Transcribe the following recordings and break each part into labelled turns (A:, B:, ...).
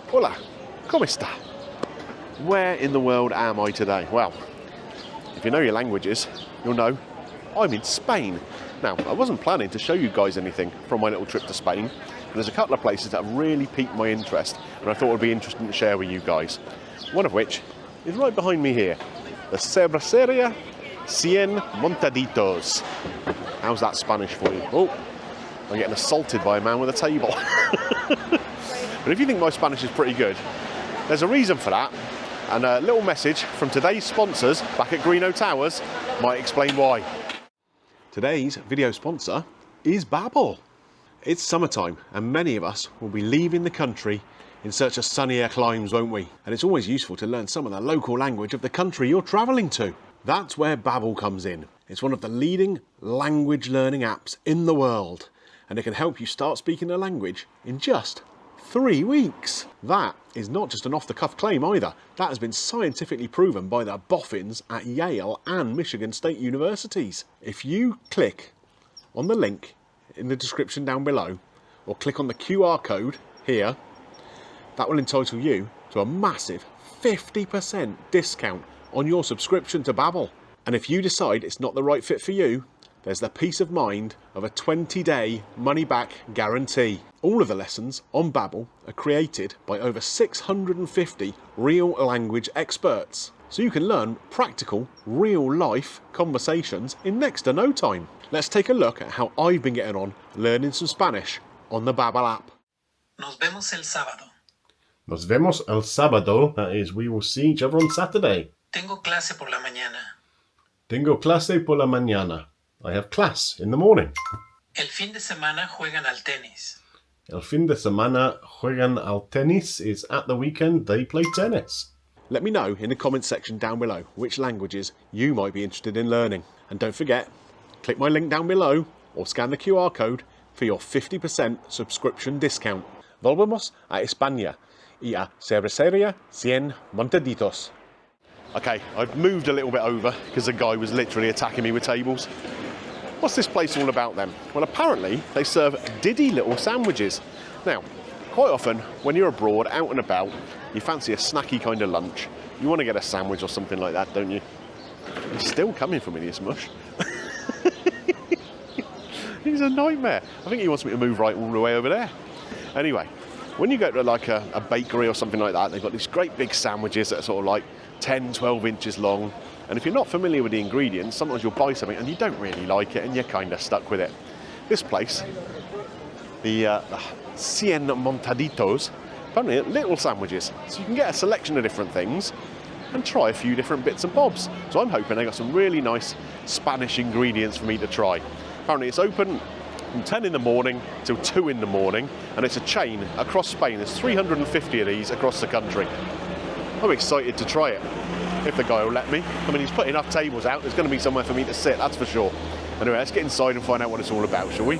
A: Hola, ¿cómo está? Where in the world am I today? Well, if you know your languages, you'll know I'm in Spain. Now, I wasn't planning to show you guys anything from my little trip to Spain, but there's a couple of places that have really piqued my interest, and I thought it would be interesting to share with you guys. One of which is right behind me here, the Cerveceria 100 Montaditos. How's that Spanish for you? Oh, I'm getting assaulted by a man with a table. But if you think my Spanish is pretty good, there's a reason for that, and a little message from today's sponsors back at Greeno Towers might explain why. Today's video sponsor is Babbel. It's summertime, and many of us will be leaving the country in search of sunnier climes, won't we? And it's always useful to learn some of the local language of the country you're travelling to. That's where Babbel comes in. It's one of the leading language learning apps in the world, and it can help you start speaking a language in just 3 weeks. That is not just an off-the-cuff claim either. That has been scientifically proven by the boffins at Yale and Michigan State Universities. If you click on the link in the description down below, or click on the QR code here, that will entitle you to a massive 50% discount on your subscription to Babbel. And if you decide it's not the right fit for you, there's the peace of mind of a 20-day money-back guarantee. All of the lessons on Babbel are created by over 650 real language experts, so you can learn practical, real-life conversations in next to no time. Let's take a look at how I've been getting on learning some Spanish on the Babbel app.
B: Nos vemos el sábado.
C: Nos vemos el sábado. That is, we will see each other on Saturday.
B: Tengo clase por la mañana.
C: Tengo clase por la mañana. I have class in the morning.
B: El fin de semana juegan al tenis.
C: El fin de semana juegan al tenis is at the weekend they play tennis.
A: Let me know in the comments section down below which languages you might be interested in learning. And don't forget, click my link down below or scan the QR code for your 50% subscription discount. Volvemos a España y a Cerveceria 100 Montaditos. Okay, I've moved a little bit over because the guy was literally attacking me with tables. What's this place all about then? Well, apparently they serve diddy little sandwiches. Now, quite often when you're abroad, out and about, you fancy a snacky kind of lunch. You want to get a sandwich or something like that, don't you? He's still coming for me, this mush. He's a nightmare. I think he wants me to move right all the way over there. Anyway, when you go to like a bakery or something like that, they've got these great big sandwiches that are sort of like 10, 12 inches long. And if you're not familiar with the ingredients, sometimes you'll buy something and you don't really like it and you're kind of stuck with it. This place, the 100 Montaditos, apparently little sandwiches. So you can get a selection of different things and try a few different bits and bobs. So I'm hoping they got some really nice Spanish ingredients for me to try. Apparently it's open from 10 in the morning till 2 in the morning, and it's a chain across Spain. There's 350 of these across the country. I'm excited to try it, if the guy will let me. I mean, he's put enough tables out, there's going to be somewhere for me to sit, that's for sure. Anyway, let's get inside and find out what it's all about, shall we?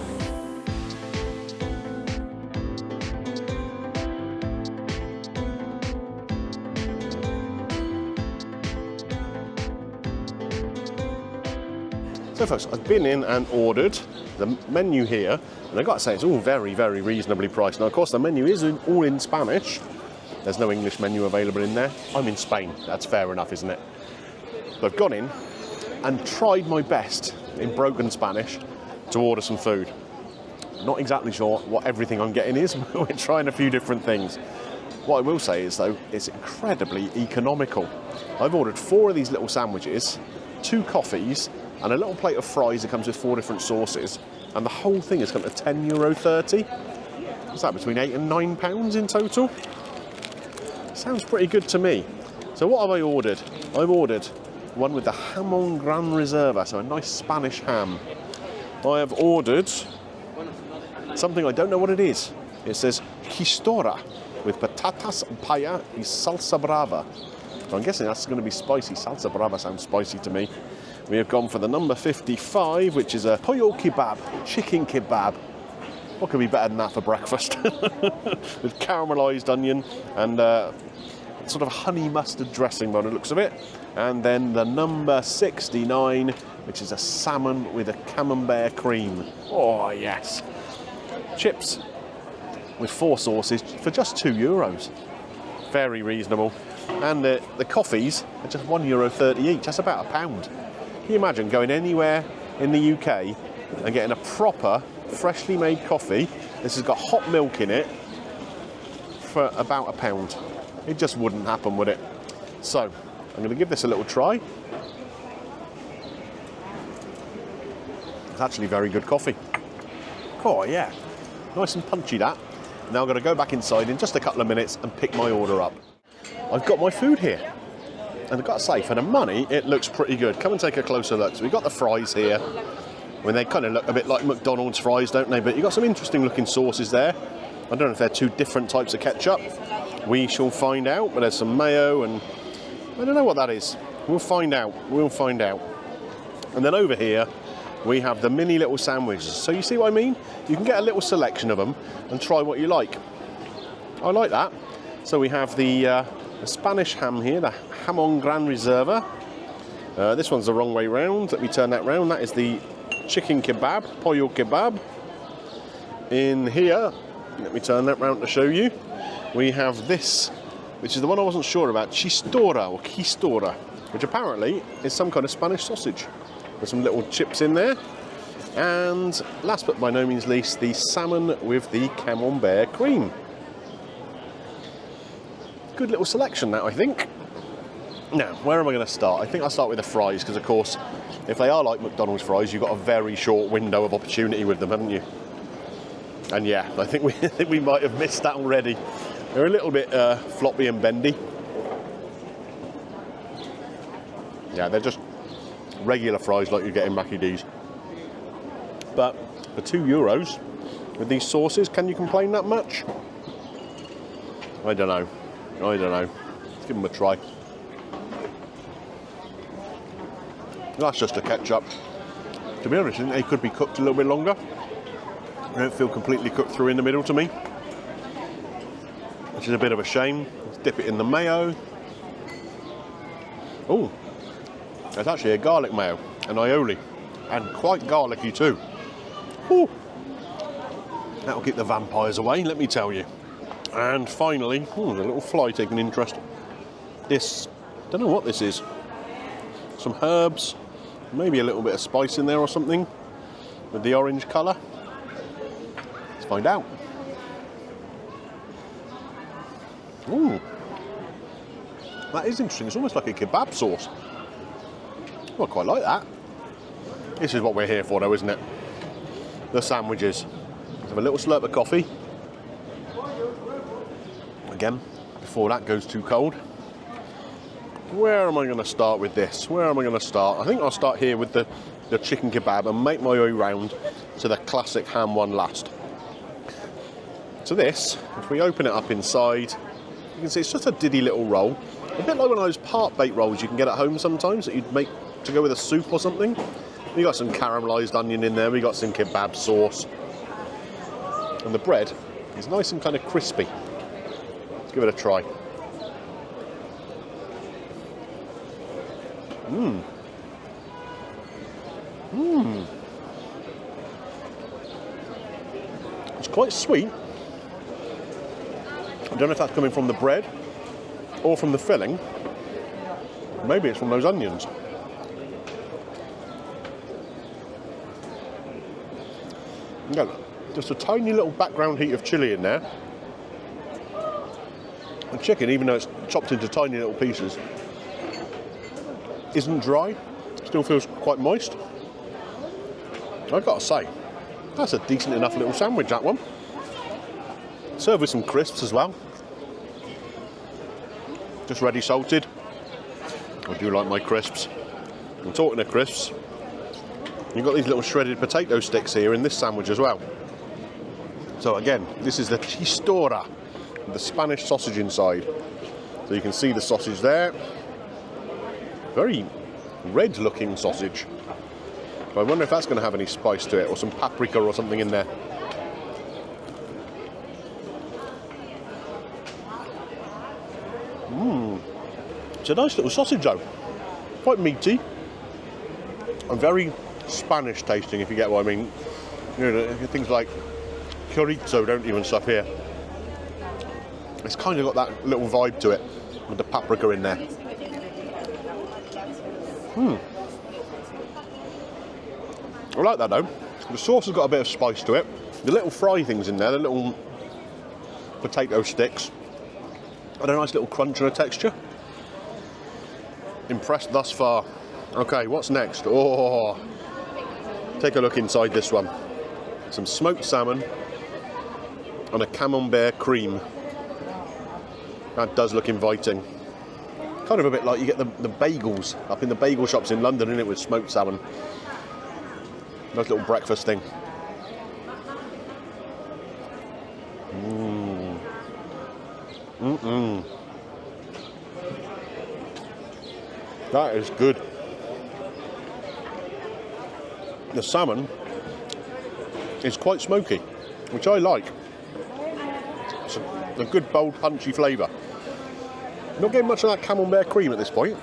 A: So folks, I've been in and ordered the menu here, and I've got to say it's all very, very reasonably priced. Now, of course, the menu is all in Spanish. There's no English menu available in there. I'm in Spain, that's fair enough, isn't it? But I've gone in and tried my best in broken Spanish to order some food. Not exactly sure what everything I'm getting is. We're trying a few different things. What I will say is, though, it's incredibly economical. I've ordered 4 of these little sandwiches, 2 coffees, and a little plate of fries that comes with 4 different sauces. And the whole thing has come to €10.30. What's that, between £8 and £9 in total? Sounds pretty good to me. So what have I ordered? I've ordered one with the jamón gran reserva, so a nice Spanish ham. I have ordered something I don't know what it is. It says chistorra with patatas, paya y salsa brava. So I'm guessing that's going to be spicy. Salsa brava sounds spicy to me. We have gone for the number 55, which is a pollo kebab, chicken kebab. What could be better than that for breakfast? With caramelised onion and sort of honey mustard dressing by the looks of it. And then the number 69, which is a salmon with a camembert cream. Oh, yes. Chips with 4 sauces for just €2. Very reasonable. And the coffees are just €1.30 each. That's about £1. Can you imagine going anywhere in the UK and getting a proper, freshly made coffee? This has got hot milk in it for about £1. It just wouldn't happen, would it? So, I'm going to give this a little try. It's actually very good coffee. Oh, yeah. Nice and punchy, that. Now I'm going to go back inside in just a couple of minutes and pick my order up. I've got my food here. And I've got to say, for the money, it looks pretty good. Come and take a closer look. So we've got the fries here. I mean, they kind of look a bit like McDonald's fries, don't they? But you've got some interesting looking sauces there. I don't know if they're two different types of ketchup. We shall find out. But there's some mayo and I don't know what that is. We'll find out. We'll find out. And then over here, we have the mini little sandwiches. So you see what I mean? You can get a little selection of them and try what you like. I like that. So we have the Spanish ham here, the Jamón Gran Reserva. This one's the wrong way round. Let me turn that round. That is the chicken kebab, pollo kebab. In here, let me turn that round to show you. We have this, which is the one I wasn't sure about, chistorra or quistorra, which apparently is some kind of Spanish sausage. There's some little chips in there. And last but by no means least, the salmon with the camembert cream. Good little selection, that, I think. Now, where am I going to start? I think I'll start with the fries, because of course, if they are like McDonald's fries, you've got a very short window of opportunity with them, haven't you? And yeah, I think we might have missed that already. They're a little bit floppy and bendy. Yeah, they're just regular fries like you get in Mackie D's. But for €2 with these sauces, can you complain that much? I don't know. Let's give them a try. That's just a ketchup. To be honest, I think they could be cooked a little bit longer. They don't feel completely cooked through in the middle to me, which is a bit of a shame. Let's dip it in the mayo. Oh, there's actually a garlic mayo, an aioli, and quite garlicky too. Ooh. That'll keep the vampires away, let me tell you. And finally, there's a little fly taking interest. This, don't know what this is. Some herbs, maybe a little bit of spice in there or something, with the orange colour. Let's find out. Ooh, that is interesting. It's almost like a kebab sauce. Well, I quite like that. This is what we're here for, though, isn't it? The sandwiches. Let's have a little slurp of coffee. Again, before that goes too cold. Where am I going to start with this? Where am I going to start? I think I'll start here with the chicken kebab and make my way round to the classic ham one last. So this, if we open it up inside, you can see it's just a diddy little roll. A bit like one of those part-baked rolls you can get at home sometimes that you'd make to go with a soup or something. We got some caramelised onion in there, we got some kebab sauce. And the bread is nice and kind of crispy. Let's give it a try. It's quite sweet. I don't know if that's coming from the bread or from the filling. Maybe it's from those onions. No, just a tiny little background heat of chilli in there. The chicken, even though it's chopped into tiny little pieces, isn't dry, still feels quite moist. I've got to say, that's a decent enough little sandwich, that one. Served with some crisps as well. Just ready salted. I do like my crisps. And talking of crisps, you've got these little shredded potato sticks here in this sandwich as well. So again, this is the chistorra, the Spanish sausage inside. So you can see the sausage there. Very red looking sausage. I wonder if that's going to have any spice to it, or some paprika or something in there. It's a nice little sausage though. Quite meaty. And very Spanish tasting, if you get what I mean. You know, things like chorizo don't even stuff here. It's kind of got that little vibe to it with the paprika in there. I like that though. The sauce has got a bit of spice to it. The little fry things in there, the little potato sticks, had a nice little crunch and a texture. Impressed thus far. Okay, what's next? Oh, take a look inside this one. Some smoked salmon and a camembert cream. That does look inviting. Kind of a bit like you get the bagels up in the bagel shops in London, isn't it, with smoked salmon. Nice little breakfast thing. That is good. The salmon is quite smoky, which I like. It's a good, bold, punchy flavour. Not getting much of that camembert cream at this point.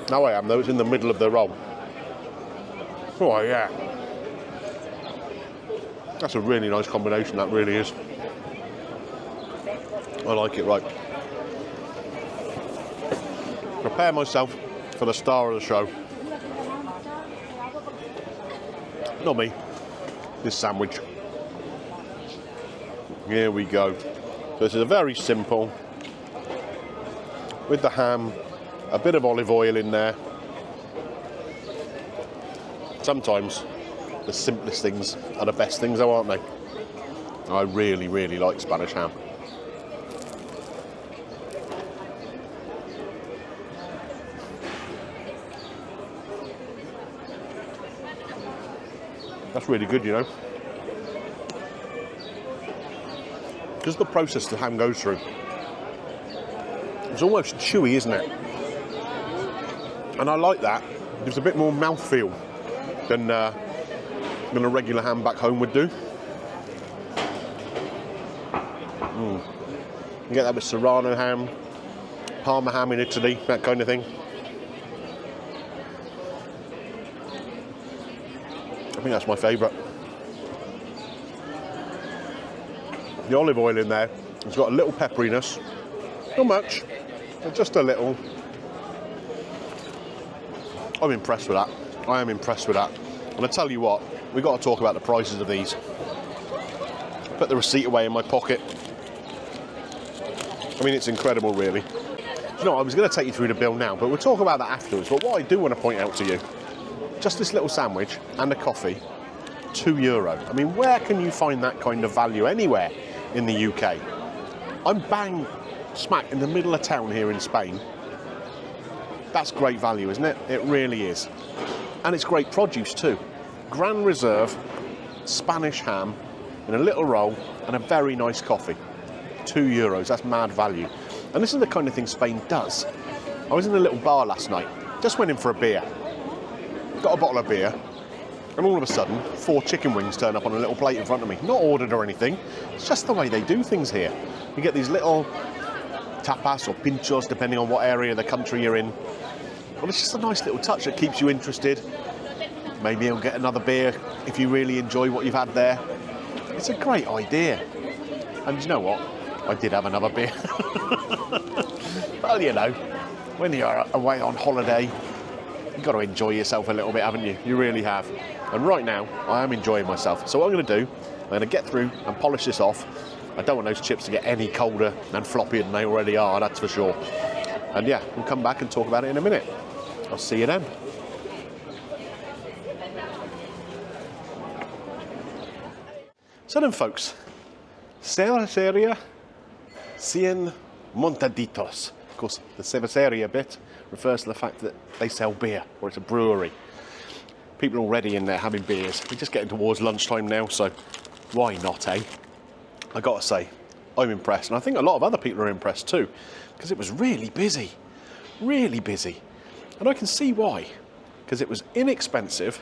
A: Now I am, though. It's in the middle of the roll. Oh, yeah. That's a really nice combination, that really is. I like it, right. Prepare myself for the star of the show. Not me. This sandwich. Here we go. This is a very simple, with the ham, a bit of olive oil in there. Sometimes the simplest things are the best things, though, aren't they? I really, really like Spanish ham. That's really good, you know. Because the process the ham goes through, it's almost chewy, isn't it? And I like that. There's a bit more mouthfeel than a regular ham back home would do. You get that with Serrano ham, Parma ham in Italy, that kind of thing. I think that's my favourite. The olive oil in there, it's got a little pepperiness. Not much, but just a little. I'm impressed with that. I am impressed with that. And I tell you what, we've got to talk about the prices of these. Put the receipt away in my pocket. I mean, it's incredible, really. You know, I was going to take you through the bill now, but we'll talk about that afterwards. But what I do want to point out to you, just this little sandwich and a coffee, €2. I mean, where can you find that kind of value anywhere in the UK? I'm bang smack in the middle of town here in Spain. That's great value, isn't it? It really is. And it's great produce too. Grand Reserve, Spanish ham in a little roll and a very nice coffee. €2, that's mad value. And this is the kind of thing Spain does. I was in a little bar last night, just went in for a beer. Got a bottle of beer, and all of a sudden, 4 chicken wings turn up on a little plate in front of me. Not ordered or anything, it's just the way they do things here. You get these little tapas or pinchos, depending on what area of the country you're in. Well, it's just a nice little touch that keeps you interested. Maybe you'll get another beer if you really enjoy what you've had there. It's a great idea. And you know what? I did have another beer. Well, you know, when you're away on holiday, you've got to enjoy yourself a little bit, haven't you? You really have. And right now, I am enjoying myself. So what I'm going to do, I'm going to get through and polish this off. I don't want those chips to get any colder and floppier than they already are, that's for sure. And yeah, we'll come back and talk about it in a minute. I'll see you then. So then, folks, Cerveceria 100 Montaditos. Of course, the Cerveceria bit refers to the fact that they sell beer, or it's a brewery. People are already in there having beers. We're just getting towards lunchtime now, so why not, eh? I gotta say, I'm impressed, and I think a lot of other people are impressed too, because it was really busy. Really busy. And I can see why. Because it was inexpensive,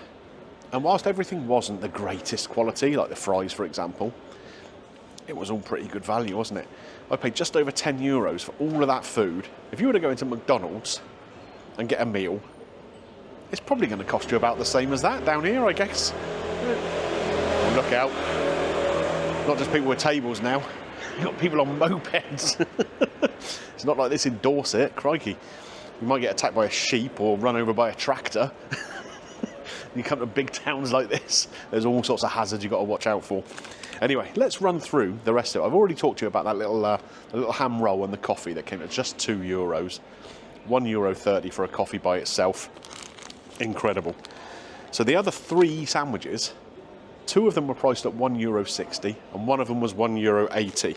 A: and whilst everything wasn't the greatest quality, like the fries, for example, it was all pretty good value, wasn't it? I paid just over €10 for all of that food. If you were to go into McDonald's and get a meal, it's probably going to cost you about the same as that down here, I guess. Oh, look out. Not just people with tables now. You've got people on mopeds. It's not like this in Dorset, crikey. You might get attacked by a sheep or run over by a tractor. You come to big towns like this, there's all sorts of hazards you've got to watch out for. Anyway, let's run through the rest of it. I've already talked to you about that little ham roll and the coffee that came at just €2. €1.30 for a coffee by itself. Incredible. So the other 3 sandwiches, 2 of them were priced at €1.60 and one of them was €1.80.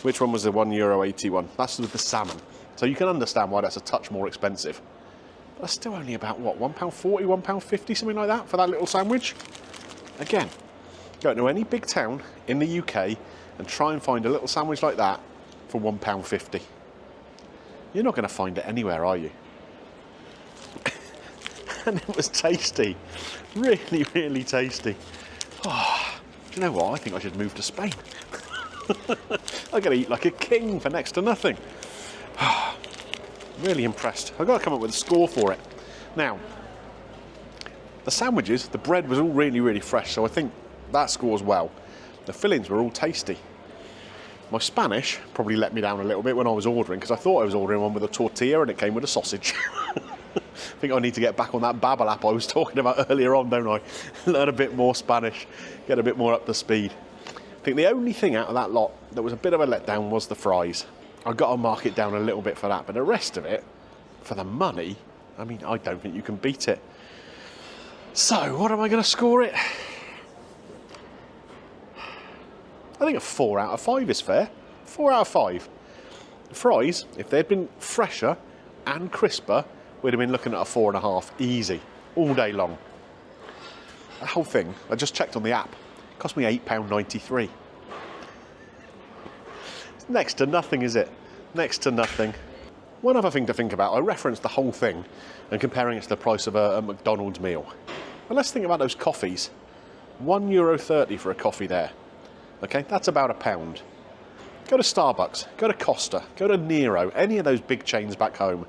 A: Which one was the €1.80 one? That's with the salmon. So you can understand why that's a touch more expensive. But that's still only about, what, £1.40, £1.50, something like that for that little sandwich? Again, go into any big town in the UK and try and find a little sandwich like that for £1.50. You're not going to find it anywhere, are you? And it was tasty. Really, really tasty. Oh, do you know what? I think I should move to Spain. I'm going to eat like a king for next to nothing. Really impressed. I've got to come up with a score for it. Now, the sandwiches, the bread was all really, really fresh, so I think that scores well. The fillings were all tasty. My Spanish probably let me down a little bit when I was ordering, because I thought I was ordering one with a tortilla and it came with a sausage. I think I need to get back on that Babel app I was talking about earlier on, don't I? Learn a bit more Spanish, get a bit more up to speed. I think the only thing out of that lot that was a bit of a letdown was the fries. I've got to mark it down a little bit for that, but the rest of it, for the money, I mean, I don't think you can beat it. So, what am I going to score it? I think a 4 out of 5 is fair. 4 out of 5. The fries, if they'd been fresher and crisper, we'd have been looking at a 4.5, easy, all day long. The whole thing, I just checked on the app, cost me £8.93. It's next to nothing, is it? Next to nothing. One other thing to think about, I referenced the whole thing and comparing it to the price of a McDonald's meal. But let's think about those coffees. €1.30 for a coffee there. Okay, that's about £1. Go to Starbucks, go to Costa, go to Nero, any of those big chains back home.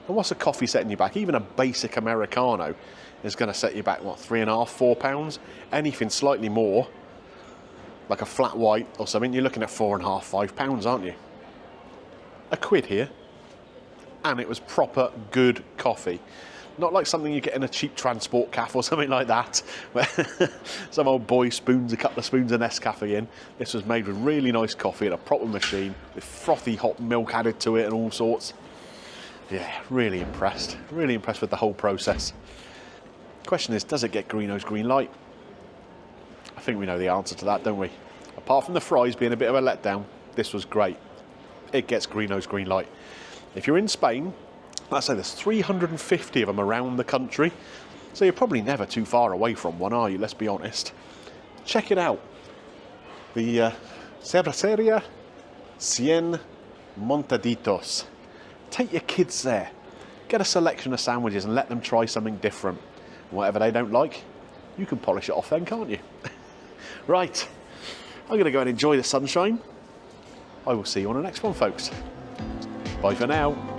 A: And what's a coffee setting you back? Even a basic Americano is going to set you back, what, £3.5, £4? Anything slightly more, like a flat white or something, you're looking at £4.5, £5, aren't you? £1 here. And it was proper good coffee. Not like something you get in a cheap transport cafe or something like that, where some old boy spoons a couple of spoons of Nescafe in. This was made with really nice coffee in a proper machine, with frothy hot milk added to it and all sorts. Yeah, really impressed. Really impressed with the whole process. Question is, does it get Greeno's green light? I think we know the answer to that, don't we? Apart from the fries being a bit of a letdown, this was great. It gets Greeno's green light. If you're in Spain, let's say there's 350 of them around the country, so you're probably never too far away from one, are you? Let's be honest. Check it out. The Cerveceria 100 Montaditos. Take your kids there. Get a selection of sandwiches and let them try something different. And whatever they don't like, you can polish it off then, can't you? Right. I'm going to go and enjoy the sunshine. I will see you on the next one, folks. Bye for now.